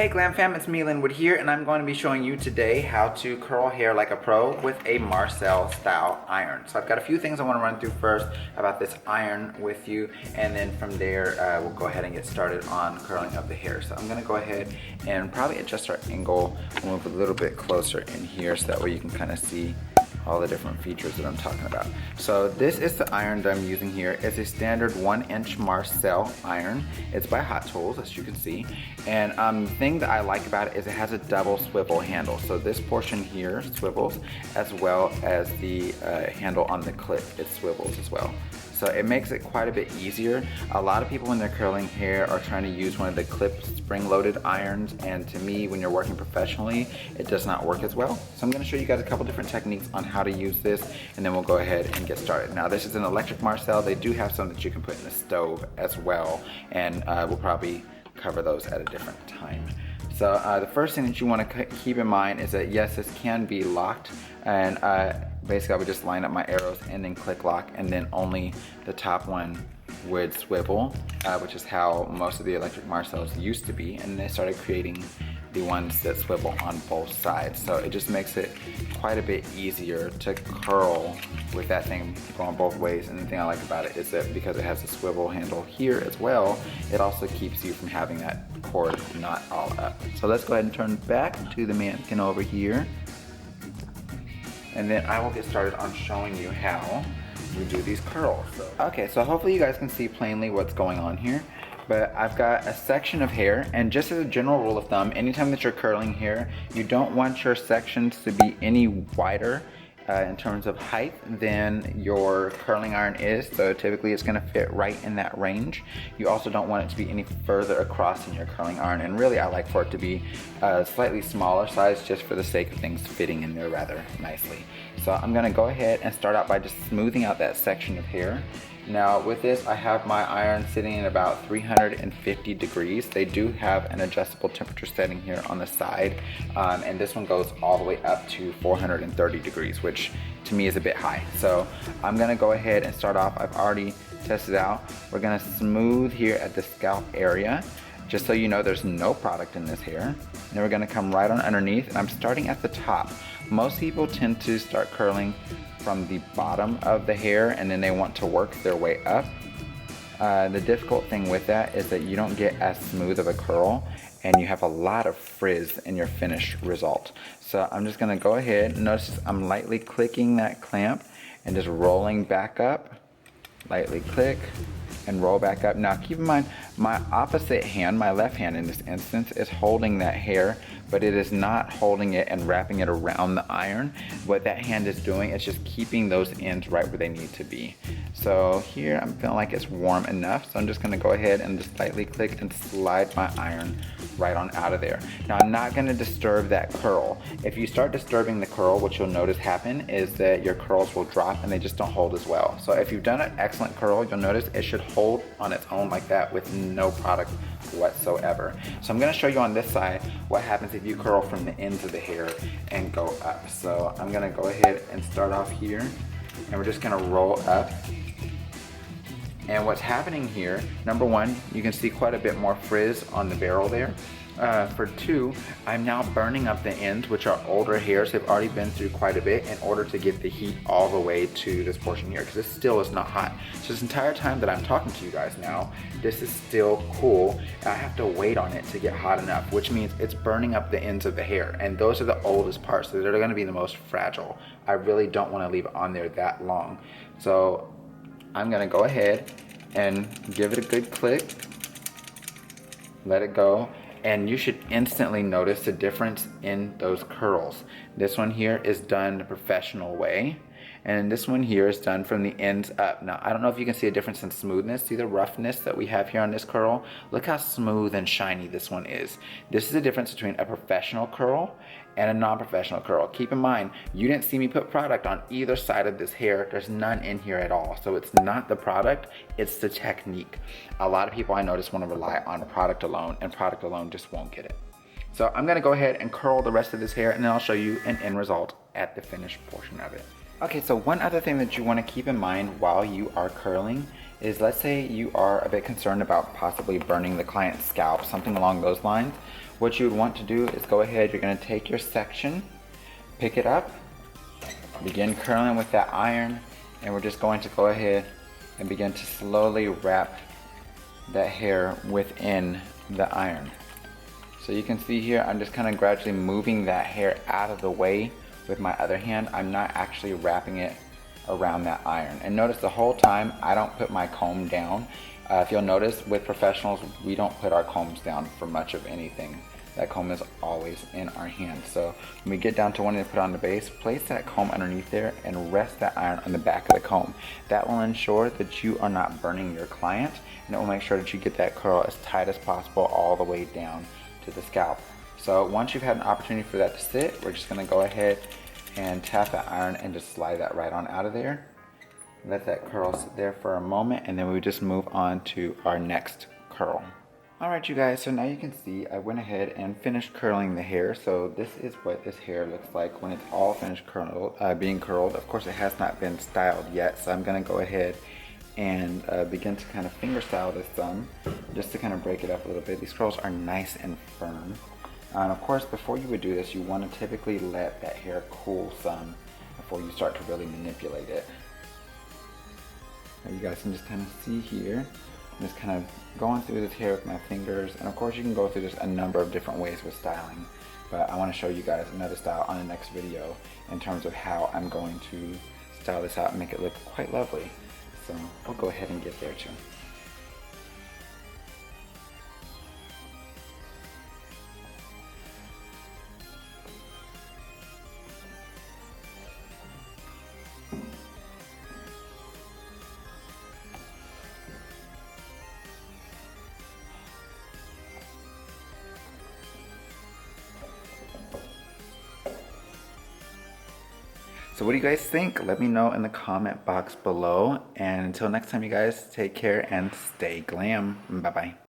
Hey GlamFam, it's me Linwood here, and I'm going to be showing you today how to curl hair like a pro with a Marcel style iron. So I've got a few things I want to run through first about this iron with you, and then from there we'll go ahead and get started on curling of the hair. So I'm going to go ahead and probably adjust our angle, move a little bit closer in here so that way you can kind of see all the different features that I'm talking about. So this is the iron that I'm using here. It's a standard 1-inch Marcel iron. It's by Hot Tools, as you can see. And the thing that I like about it is it has a double swivel handle. So this portion here swivels, as well as the handle on the clip, it swivels as well. So it makes it quite a bit easier. A lot of people when they're curling hair are trying to use one of the clip spring-loaded irons, and to me, when you're working professionally, it does not work as well. So I'm gonna show you guys a couple different techniques on how to use this, and then we'll go ahead and get started. Now this is an electric Marcel. They do have some that you can put in the stove as well, and we'll probably cover those at a different time. So the first thing that you want to keep in mind is that yes, this can be locked, and basically I would just line up my arrows and then click lock, and then only the top one would swivel, which is how most of the electric Marcels used to be, and they started creating the ones that swivel on both sides. So it just makes it quite a bit easier to curl with that thing going both ways. And the thing I like about it is that because it has a swivel handle here as well, it also keeps you from having that cord knot all up. So let's go ahead and turn back to the mannequin over here. And then I will get started on showing you how we do these curls. Okay, so hopefully you guys can see plainly what's going on here. But I've got a section of hair, and just as a general rule of thumb, anytime that you're curling hair, you don't want your sections to be any wider in terms of height than your curling iron is. So typically it's gonna fit right in that range. You also don't want it to be any further across than your curling iron, and really I like for it to be a slightly smaller size just for the sake of things fitting in there rather nicely. So I'm gonna go ahead and start out by just smoothing out that section of hair. Now with this, I have my iron sitting at about 350 degrees. They do have an adjustable temperature setting here on the side, and this one goes all the way up to 430 degrees, which to me is a bit high. So I'm gonna go ahead and start off. I've already tested out. We're gonna smooth here at the scalp area, just so you know there's no product in this hair. And then we're gonna come right on underneath, and I'm starting at the top. Most people tend to start curling from the bottom of the hair, and then they want to work their way up. The difficult thing with that is that you don't get as smooth of a curl, and you have a lot of frizz in your finished result. So I'm just gonna go ahead, notice I'm lightly clicking that clamp and just rolling back up. Lightly click and roll back up. Now keep in mind, my opposite hand, my left hand in this instance, is holding that hair, but it is not holding it and wrapping it around the iron. What that hand is doing is just keeping those ends right where they need to be. So here I'm feeling like it's warm enough, so I'm just gonna go ahead and just lightly click and slide my iron right on out of there. Now I'm not gonna disturb that curl. If you start disturbing the curl, what you'll notice happen is that your curls will drop and they just don't hold as well. So if you've done an excellent curl, you'll notice it should hold on its own like that with no product whatsoever. So I'm gonna show you on this side what happens if you curl from the ends of the hair and go up. So I'm gonna go ahead and start off here, and we're just gonna roll up. And what's happening here, number one, you can see quite a bit more frizz on the barrel there. For two, I'm now burning up the ends, which are older hairs. They've already been through quite a bit in order to get the heat all the way to this portion here, because this still is not hot. So this entire time that I'm talking to you guys now, this is still cool, and I have to wait on it to get hot enough, which means it's burning up the ends of the hair, and those are the oldest parts, so they're gonna be the most fragile. I really don't wanna leave it on there that long. So I'm gonna go ahead and give it a good click, let it go, and you should instantly notice the difference in those curls. This one here is done the professional way, and this one here is done from the ends up. Now, I don't know if you can see a difference in smoothness. See the roughness that we have here on this curl? Look how smooth and shiny this one is. This is the difference between a professional curl and a non-professional curl. Keep in mind, you didn't see me put product on either side of this hair. There's none in here at all. So it's not the product, it's the technique. A lot of people I notice want to rely on product alone, and product alone just won't get it. So I'm gonna go ahead and curl the rest of this hair, and then I'll show you an end result at the finished portion of it. Okay, so one other thing that you want to keep in mind while you are curling is, let's say you are a bit concerned about possibly burning the client's scalp, something along those lines. what you would want to do is go ahead, you're gonna take your section, pick it up, begin curling with that iron, and we're just going to go ahead and begin to slowly wrap that hair within the iron. So you can see here, I'm just kind of gradually moving that hair out of the way with my other hand. I'm not actually wrapping it around that iron. And notice the whole time I don't put my comb down. If you'll notice, with professionals, we don't put our combs down for much of anything. That comb is always in our hand. So when we get down to wanting to put on the base, place that comb underneath there and rest that iron on the back of the comb. That will ensure that you are not burning your client, and it will make sure that you get that curl as tight as possible all the way down to the scalp. So once you've had an opportunity for that to sit, we're just gonna go ahead and tap that iron and just slide that right on out of there. Let that curl sit there for a moment, and then we just move on to our next curl. Alright you guys, so now you can see I went ahead and finished curling the hair. So this is what this hair looks like when it's all finished being curled. Of course it has not been styled yet, so I'm going to go ahead and begin to kind of finger style this some, just to kind of break it up a little bit. These curls are nice and firm. And of course, before you would do this, you want to typically let that hair cool some before you start to really manipulate it. Now you guys can just kind of see here, I'm just kind of going through this hair with my fingers. And of course you can go through this a number of different ways with styling, but I want to show you guys another style on the next video in terms of how I'm going to style this out and make it look quite lovely. So we'll go ahead and get there too. So what do you guys think? Let me know in the comment box below. And until next time, you guys, take care and stay glam. Bye-bye.